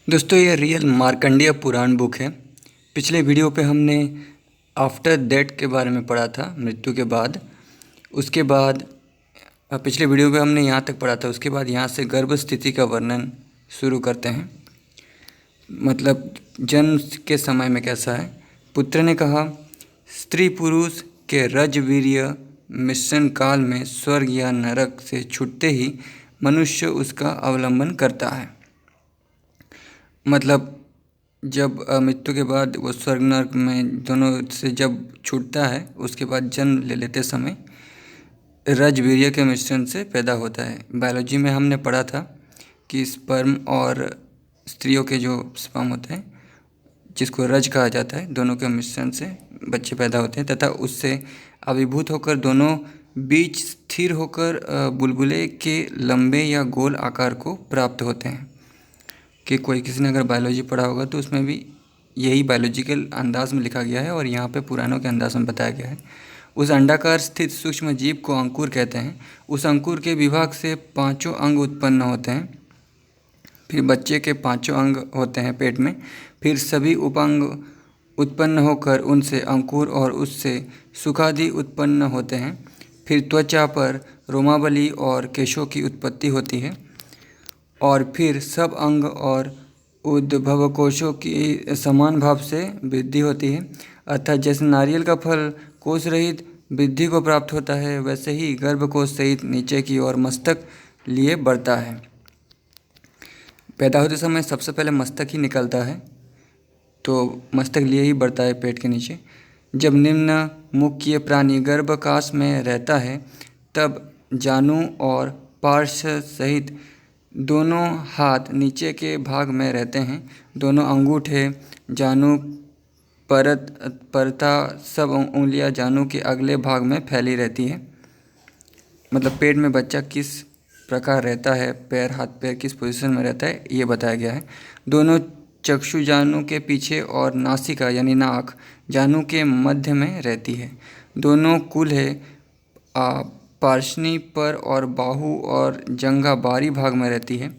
दोस्तों ये रियल मार्कंडेय पुराण बुक है। पिछले वीडियो पे हमने आफ्टर डेथ के बारे में पढ़ा था, मृत्यु के बाद। उसके बाद पिछले वीडियो पे हमने यहाँ तक पढ़ा था। उसके बाद यहाँ से गर्भ स्थिति का वर्णन शुरू करते हैं। मतलब जन्म के समय में कैसा है। पुत्र ने कहा, स्त्री पुरुष के रजवीर्य मिश्रण काल में स्वर्ग या नरक से छूटते ही मनुष्य उसका अवलंबन करता है। मतलब जब मृत्यु के बाद वो स्वर्ग नरक में दोनों से जब छूटता है, उसके बाद जन्म ले लेते समय रजवीर्य के मिश्रण से पैदा होता है। बायोलॉजी में हमने पढ़ा था कि स्पर्म और स्त्रियों के जो स्पर्म होते हैं, जिसको रज कहा जाता है, दोनों के मिश्रण से बच्चे पैदा होते हैं तथा उससे अभिभूत होकर दोनों बीच स्थिर होकर बुलबुले के लंबे या गोल आकार को प्राप्त होते हैं। कि कोई किसी ने अगर बायोलॉजी पढ़ा होगा तो उसमें भी यही बायोलॉजिकल अंदाज में लिखा गया है और यहाँ पे पुराणों के अंदाज में बताया गया है। उस अंडाकार स्थित सूक्ष्म जीव को अंकुर कहते हैं। उस अंकुर के विभाग से 5 अंग उत्पन्न होते हैं। फिर बच्चे के 5 अंग होते हैं पेट में। फिर सभी उपांग उत्पन्न होकर उनसे अंकुर और उससे सुखादि उत्पन्न होते हैं। फिर त्वचा पर रोमावली और केशों की उत्पत्ति होती है और फिर सब अंग और उद्भव कोशों की समान भाव से वृद्धि होती है। अर्थात जैसे नारियल का फल कोश रहित वृद्धि को प्राप्त होता है, वैसे ही गर्भकोश सहित नीचे की ओर मस्तक लिए बढ़ता है। पैदा होते समय सबसे पहले मस्तक ही निकलता है, तो मस्तक लिए ही बढ़ता है पेट के नीचे। जब निम्न मुख्य प्राणी गर्भकाश में रहता है, तब जानु और पार्श्व सहित दोनों हाथ नीचे के भाग में रहते हैं। दोनों अंगूठे, जानु, परता सब उंगलियां जानु के अगले भाग में फैली रहती है। मतलब पेट में बच्चा किस प्रकार रहता है, पैर हाथ पैर किस पोजीशन में रहता है, ये बताया गया है। दोनों चक्षु जानु के पीछे और नासिका यानी नाक जानु के मध्य में रहती है। दोनों कूल्हे पार्श्वनी पर और बाहु और जंघा बाहरी भाग में रहती है।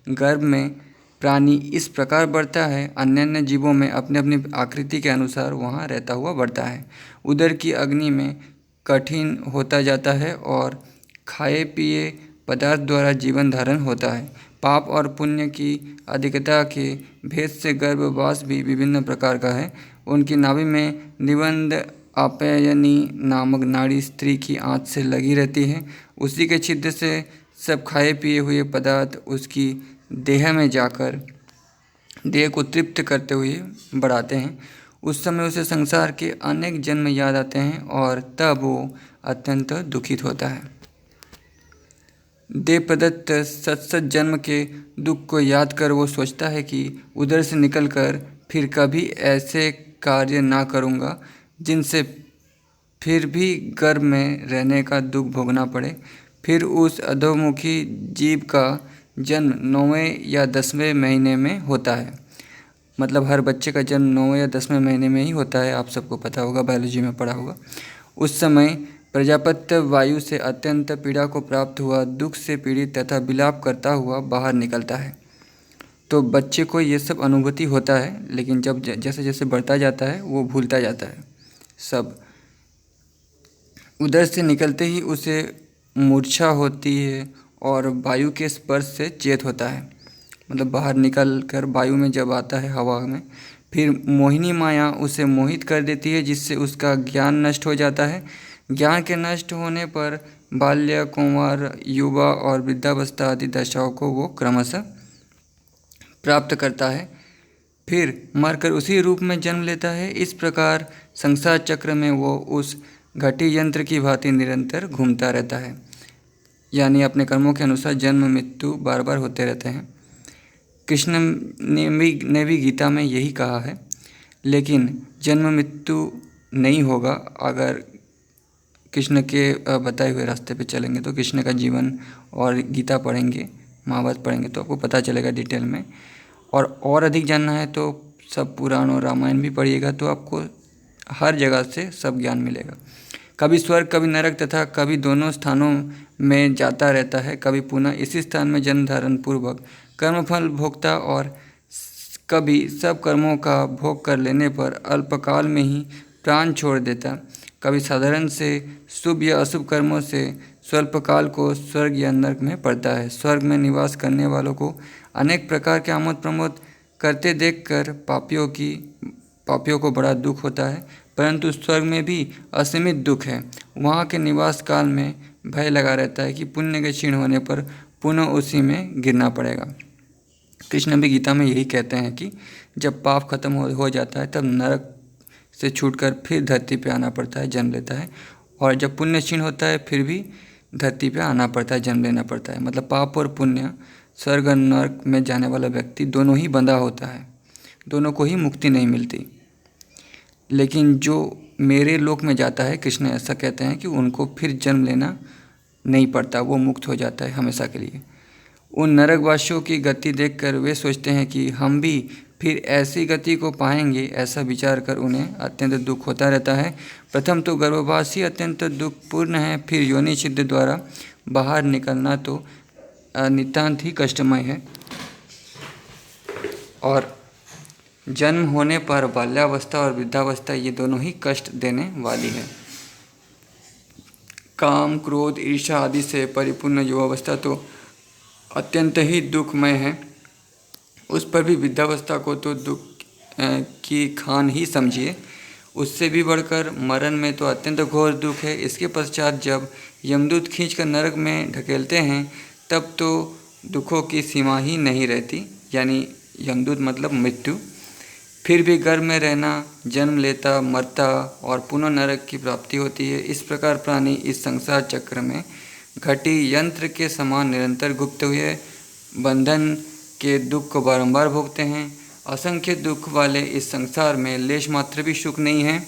गर्भ में प्राणी इस प्रकार बढ़ता है, अन्य अन्य जीवों में अपनी अपनी आकृति के अनुसार वहाँ रहता हुआ बढ़ता है। उदर की अग्नि में कठिन होता जाता है और खाए पिए पदार्थ द्वारा जीवन धारण होता है। पाप और पुण्य की अधिकता के भेद से गर्भवास भी विभिन्न प्रकार का है। उनकी नाभि में निबंध आप्यायनी नामक नाड़ी स्त्री की आंत से लगी रहती है। उसी के छिद्र से सब खाए पिए हुए पदार्थ उसकी देह में जाकर देह को तृप्त करते हुए बढ़ाते हैं। उस समय उसे संसार के अनेक जन्म याद आते हैं और तब वो अत्यंत दुखित होता है। देव प्रदत्त सत्सत जन्म के दुख को याद कर वो सोचता है कि उधर से निकलकर फिर कभी ऐसे कार्य ना करूँगा जिनसे फिर भी गर्भ में रहने का दुख भोगना पड़े। फिर उस अधोमुखी जीव का जन्म 9वें या 10वें महीने में होता है। मतलब हर बच्चे का जन्म 9वें या 10वें महीने में ही होता है, आप सबको पता होगा, बायोलॉजी में पढ़ा होगा। उस समय प्रजापत्य वायु से अत्यंत पीड़ा को प्राप्त हुआ दुख से पीड़ित तथा विलाप करता हुआ बाहर निकलता है। तो बच्चे को ये सब अनुभूति होता है, लेकिन जब जैसे जैसे बढ़ता जाता है वो भूलता जाता है सब। उधर से निकलते ही उसे मूर्छा होती है और वायु के स्पर्श से चेत होता है। मतलब बाहर निकल कर वायु में जब आता है, हवा में, फिर मोहिनी माया उसे मोहित कर देती है, जिससे उसका ज्ञान नष्ट हो जाता है। ज्ञान के नष्ट होने पर बाल्य, कुंवर, युवा और वृद्धावस्था आदि दशाओं को वो क्रमशः प्राप्त करता है। फिर मरकर उसी रूप में जन्म लेता है। इस प्रकार संसार चक्र में वो उस घटी यंत्र की भांति निरंतर घूमता रहता है। यानी अपने कर्मों के अनुसार जन्म मृत्यु बार बार होते रहते हैं। कृष्ण ने भी गीता में यही कहा है। लेकिन जन्म मृत्यु नहीं होगा अगर कृष्ण के बताए हुए रास्ते पे चलेंगे। तो कृष्ण का जीवन और गीता पढ़ेंगे, महाभारत पढ़ेंगे तो आपको पता चलेगा डिटेल में। और अधिक जानना है तो सब पुराण और रामायण भी पढ़िएगा, तो आपको हर जगह से सब ज्ञान मिलेगा। कभी स्वर्ग कभी नरक तथा कभी दोनों स्थानों में जाता रहता है। कभी पुनः इसी स्थान में जन्म धारण पूर्वक कर्मफल भोगता और कभी सब कर्मों का भोग कर लेने पर अल्पकाल में ही प्राण छोड़ देता, कभी साधारण से शुभ या अशुभ कर्मों से स्वल्पकाल को स्वर्ग या नरक में पड़ता है। स्वर्ग में निवास करने वालों को अनेक प्रकार के आमोद प्रमोद करते देखकर पापियों को बड़ा दुख होता है, परंतु स्वर्ग में भी असीमित दुख है। वहाँ के निवास काल में भय लगा रहता है कि पुण्य के क्षीण होने पर पुनः उसी में गिरना पड़ेगा। कृष्ण भी गीता में यही कहते हैं कि जब पाप खत्म हो जाता है तब नरक से छूटकर फिर धरती पे आना पड़ता है, जन्म लेता है, और जब पुण्य क्षीण होता है फिर भी धरती पे आना पड़ता है, जन्म लेना पड़ता है। मतलब पाप और पुण्य, स्वर्ग और नरक में जाने वाला व्यक्ति दोनों ही बंधा होता है, दोनों को ही मुक्ति नहीं मिलती। लेकिन जो मेरे लोक में जाता है, कृष्ण ऐसा कहते हैं कि उनको फिर जन्म लेना नहीं पड़ता, वो मुक्त हो जाता है हमेशा के लिए। उन नरकवासियों की गति देखकर वे सोचते हैं कि हम भी फिर ऐसी गति को पाएंगे। ऐसा विचार कर उन्हें अत्यंत दुख होता रहता है। प्रथम तो गर्भवास ही अत्यंत दुखपूर्ण है, फिर योनि छिद्र द्वारा बाहर निकलना तो नितांत ही कष्टमय है, और जन्म होने पर बाल्यावस्था और वृद्धावस्था ये दोनों ही कष्ट देने वाली है। काम, क्रोध, ईर्ष्या आदि से परिपूर्ण युवावस्था तो अत्यंत ही दुखमय है, उस पर भी वृद्धावस्था को तो दुख की खान ही समझिए। उससे भी बढ़कर मरण में तो अत्यंत घोर दुख है। इसके पश्चात जब यमदूत खींचकर नरक में ढकेलते हैं तब तो दुखों की सीमा ही नहीं रहती, यानी यमदूत मतलब मृत्यु। फिर भी गर्भ में रहना, जन्म लेता, मरता और पुनः नरक की प्राप्ति होती है। इस प्रकार प्राणी इस संसार चक्र में घटी यंत्र के समान निरंतर गुप्त हुए बंधन के दुख को बारंबार भोगते हैं। असंख्य दुख वाले इस संसार में लेश मात्र भी सुख नहीं है,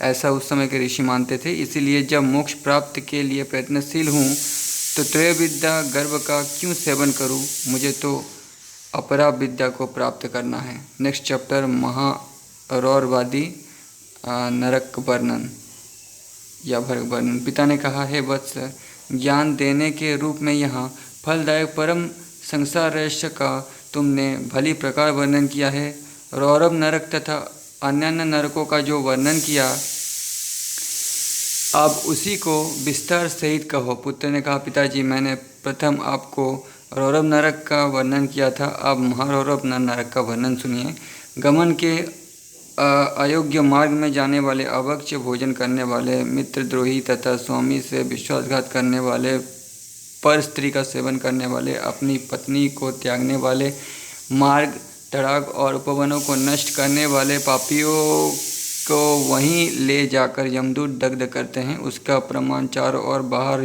ऐसा उस समय के ऋषि मानते थे। इसीलिए जब मोक्ष प्राप्त के लिए प्रयत्नशील हूँ तो त्रय विद्या गर्भ का क्यों सेवन करूँ, मुझे तो अपरा विद्या को प्राप्त करना है। नेक्स्ट चैप्टर महारौरवादी नरक वर्णन या भरक वर्णन। पिता ने कहा, हे वत्स, ज्ञान देने के रूप में यहाँ फलदायक परम संसार रहस्य का तुमने भली प्रकार वर्णन किया है। रौरव नरक तथा अन्य नरकों का जो वर्णन किया, अब उसी को विस्तार सहित कहो। पुत्र ने कहा, पिताजी, मैंने प्रथम आपको रौरव नरक का वर्णन किया था, अब महारौरव नरक का वर्णन सुनिए। गमन के अयोग्य मार्ग में जाने वाले, अभक्ष भोजन करने वाले, मित्रद्रोही तथा स्वामी से विश्वासघात करने वाले, पर स्त्री का सेवन करने वाले, अपनी पत्नी को त्यागने वाले, मार्ग, तड़ाग और उपवनों को नष्ट करने वाले पापियों को वहीं ले जाकर यमदूत दग्ध करते हैं। उसका प्रमाण चारों ओर 12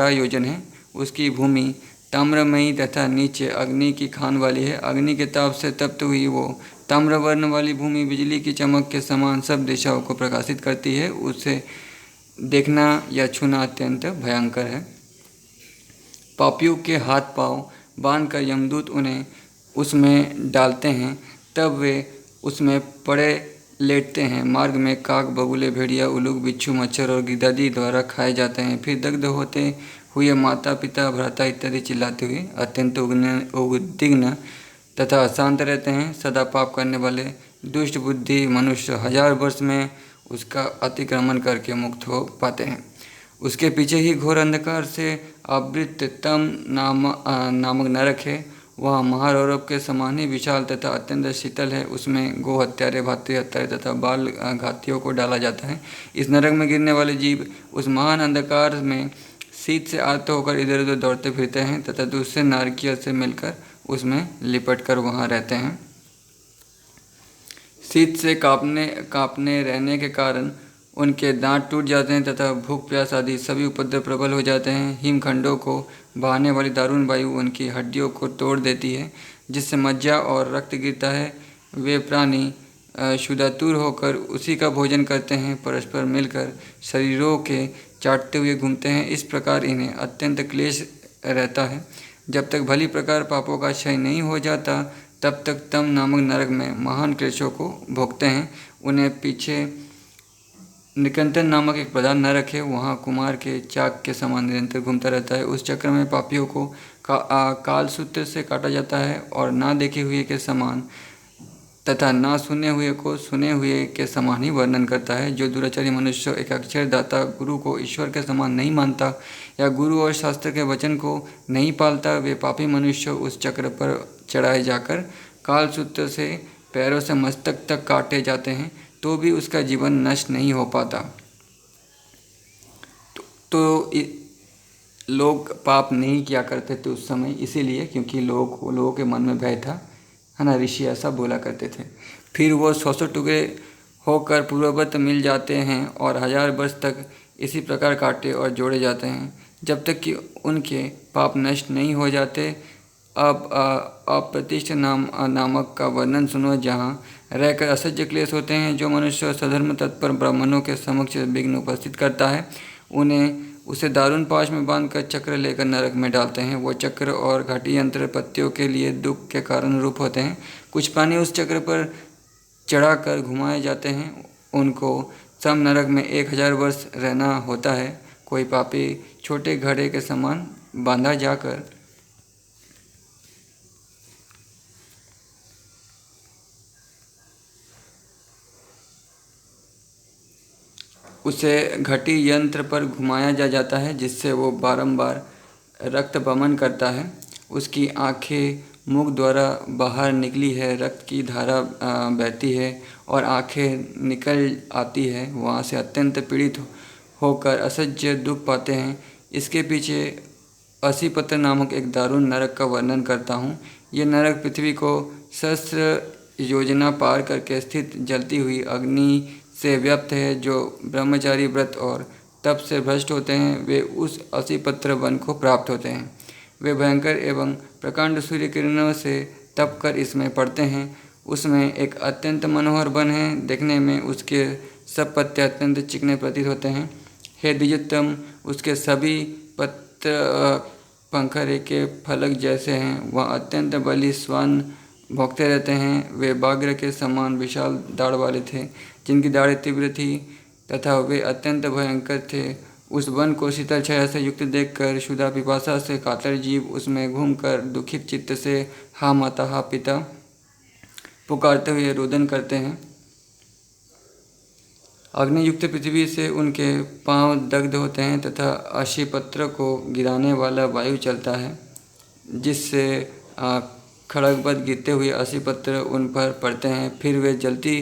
योजन है। उसकी भूमि ताम्रमयी तथा नीचे अग्नि की खान वाली है। अग्नि के ताप से तप्त हुई वो ताम्रवर्ण वाली भूमि बिजली की चमक के समान सब दिशाओं को प्रकाशित करती है। उसे देखना या छूना अत्यंत भयंकर है। पापियों के हाथ पांव बांधकर यमदूत उन्हें उसमें डालते हैं, तब वे उसमें पड़े लेटते हैं। मार्ग में काक, बगुले, भेड़िया, उल्लू, बिच्छू, मच्छर और गिद्धादि द्वारा खाए जाते हैं। फिर दग्ध होते हुए माता, पिता, भ्राता इत्यादि चिल्लाते हुए अत्यंत उद्विग्न तथा अशांत रहते हैं। सदा पाप करने वाले दुष्ट बुद्धि मनुष्य 1000 वर्ष में उसका अतिक्रमण करके मुक्त हो पाते हैं। उसके पीछे ही घोर अंधकार से आवृत तम नामक नरक है। वह महारौरव के समान ही विशाल तथा अत्यंत शीतल है। उसमें गो हत्यारे, भातृ हत्यारे तथा बाल घातियों को डाला जाता है। इस नरक में गिरने वाले जीव उस महान अंधकार में शीत से आर्त होकर इधर उधर दौड़ते फिरते हैं तथा दूसरे नारकियों से मिलकर उसमें लिपट कर वहाँ रहते हैं। शीत से कांपने रहने के कारण उनके दांत टूट जाते हैं तथा भूख, प्यास आदि सभी उपद्रव प्रबल हो जाते हैं। हिमखंडों को बहाने वाली दारुण वायु उनकी हड्डियों को तोड़ देती है, जिससे मज्जा और रक्त गिरता है। वे प्राणी क्षुधातुर होकर उसी का भोजन करते हैं, परस्पर मिलकर शरीरों के चाटते हुए घूमते हैं। इस प्रकार इन्हें अत्यंत क्लेश रहता है। जब तक भली प्रकार पापों का क्षय नहीं हो जाता तब तक तम नामक नरक में महान क्लेशों को भोगते हैं। उन्हें पीछे निकंतन नामक एक प्रधान नरक है, वहाँ कुमार के चाक के समान निरंतर घूमता रहता है। उस चक्र में पापियों को काल सूत्र से काटा जाता है और ना देखे हुए के समान तथा ना सुने हुए को सुने हुए के समान ही वर्णन करता है। जो दुराचारी मनुष्य एक अक्षरदाता गुरु को ईश्वर के समान नहीं मानता या गुरु और शास्त्र के वचन को नहीं पालता, वे पापी मनुष्य उस चक्र पर चढ़ाए जाकर काल सूत्र से पैरों से मस्तक तक काटे जाते हैं तो भी उसका जीवन नष्ट नहीं हो पाता। तो लोग पाप नहीं किया करते थे उस समय, इसीलिए क्योंकि लोगों के मन में भय था, है ना। ऋषि ऐसा बोला करते थे। फिर वो 100 टुकड़े होकर पूर्ववत मिल जाते हैं और 1000 वर्ष तक इसी प्रकार काटे और जोड़े जाते हैं जब तक कि उनके पाप नष्ट नहीं हो जाते। अब अप्रतिष्ठ नामक का वर्णन सुनो, जहाँ रहकर असह्य क्लेश होते हैं। जो मनुष्य सधर्म तत्पर ब्राह्मणों के समक्ष विघ्न उपस्थित करता है, उन्हें उसे दारुण पाश में बांधकर चक्र लेकर नरक में डालते हैं। वो चक्र और घाटी यंत्र पत्तियों के लिए दुख के कारण रूप होते हैं। कुछ प्राणी उस चक्र पर चढ़ाकर घुमाए जाते हैं, उनको सब नरक में 1000 वर्ष रहना होता है। कोई पापी छोटे घड़े के समान बांधा जाकर उसे घटी यंत्र पर घुमाया जाता है, जिससे वो बारंबार रक्त बमन करता है। उसकी आंखें मुख द्वारा बाहर निकली है, रक्त की धारा बहती है और आंखें निकल आती है। वहाँ से अत्यंत पीड़ित होकर असह्य दुख पाते हैं। इसके पीछे असीपत्र नामक एक दारुण नरक का वर्णन करता हूँ। ये नरक पृथ्वी को सहस्त्र योजना पार करके स्थित जलती हुई अग्नि से व्याप्त है। जो ब्रह्मचारी व्रत और तप से भ्रष्ट होते हैं, वे उस असीपत्र वन को प्राप्त होते हैं। वे भयंकर एवं प्रकांड सूर्य किरणों से तप कर इसमें पड़ते हैं। उसमें एक अत्यंत मनोहर वन है, देखने में उसके सब पत्ते अत्यंत चिकने प्रतीत होते हैं। हे द्विजोत्तम, उसके सभी पत्र पंखरे के फलक जैसे हैं। वह अत्यंत बलि श्वान भोंकते रहते हैं। वे बाघ के समान विशाल दाढ़ वाले थे, जिनकी दाढ़ें तीव्र थी तथा वे अत्यंत भयंकर थे। उस वन को शीतल छाया से युक्त देखकर क्षुधा पिपासा से कातर जीव उसमें घूमकर दुखित चित्त से हा माता हा पिता पुकारते हुए रोदन करते हैं। अग्नियुक्त पृथ्वी से उनके पांव दग्ध होते हैं तथा अशीपत्र को गिराने वाला वायु चलता है, जिससे खड़गपद गिरते हुए अशीपत्र उन पर पड़ते हैं। फिर वे जलती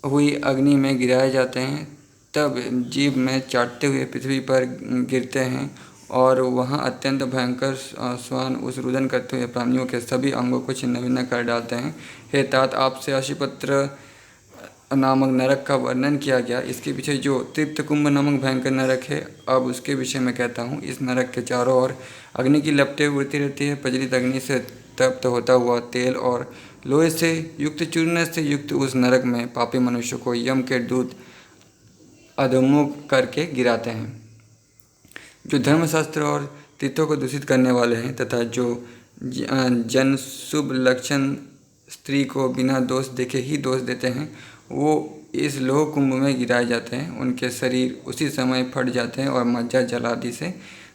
हुई अग्नि में गिराए जाते हैं, तब जीभ में चाटते हुए पृथ्वी पर गिरते हैं और वहाँ अत्यंत भयंकर श्वान उस रुदन करते हुए प्राणियों के सभी अंगों को छिन्न भिन्न कर डालते हैं। हे तात, आपसे अशीपत्र नामक नरक का वर्णन किया गया। इसके पीछे जो तृप्त कुंभ नामक भयंकर नरक है, अब उसके विषय में कहता हूँ। इस नरक के चारों ओर अग्नि की लपटें उड़ती रहती है। प्रज्वलित अग्नि से तप्त होता हुआ तेल और लोहे से युक्त चूर्ण से युक्त उस नरक में पापी मनुष्य को यम के दूत अधोमुख करके गिराते हैं। जो धर्मशास्त्र और तीर्थों को दूषित करने वाले हैं तथा जो जन शुभ लक्षण स्त्री को बिना दोष देखे ही दोष देते हैं, वो इस लोह कुंभ में गिराए जाते हैं। उनके शरीर उसी समय फट जाते हैं और मज्जा जल आदि से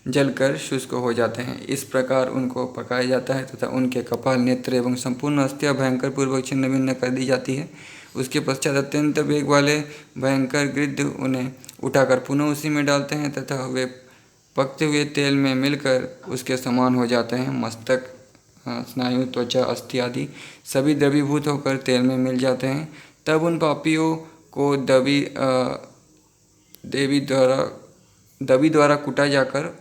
जलकर शुष्क हो जाते हैं। इस प्रकार उनको पकाया जाता है तथा उनके कपाल, नेत्र एवं संपूर्ण अस्थियाँ भयंकर पूर्वक छिन्न भिन्न कर दी जाती है। उसके पश्चात अत्यंत वेग वाले भयंकर गिद्ध उन्हें उठाकर पुनः उसी में डालते हैं तथा वे पकते हुए तेल में मिलकर उसके समान हो जाते हैं। मस्तक, स्नायु, त्वचा, अस्थि आदि सभी द्रवीभूत होकर तेल में मिल जाते हैं। तब उन पापियों को दबी द्वारा कूटा जाकर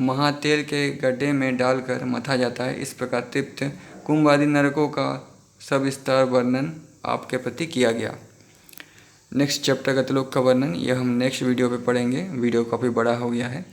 महातेल के गड्ढे में डालकर मथा जाता है। इस प्रकार तृप्त कुंभ आदि नरकों का सविस्तार वर्णन आपके प्रति किया गया। नेक्स्ट चैप्टर गतलोक का वर्णन यह हम नेक्स्ट वीडियो पे पढ़ेंगे। वीडियो काफ़ी बड़ा हो गया है।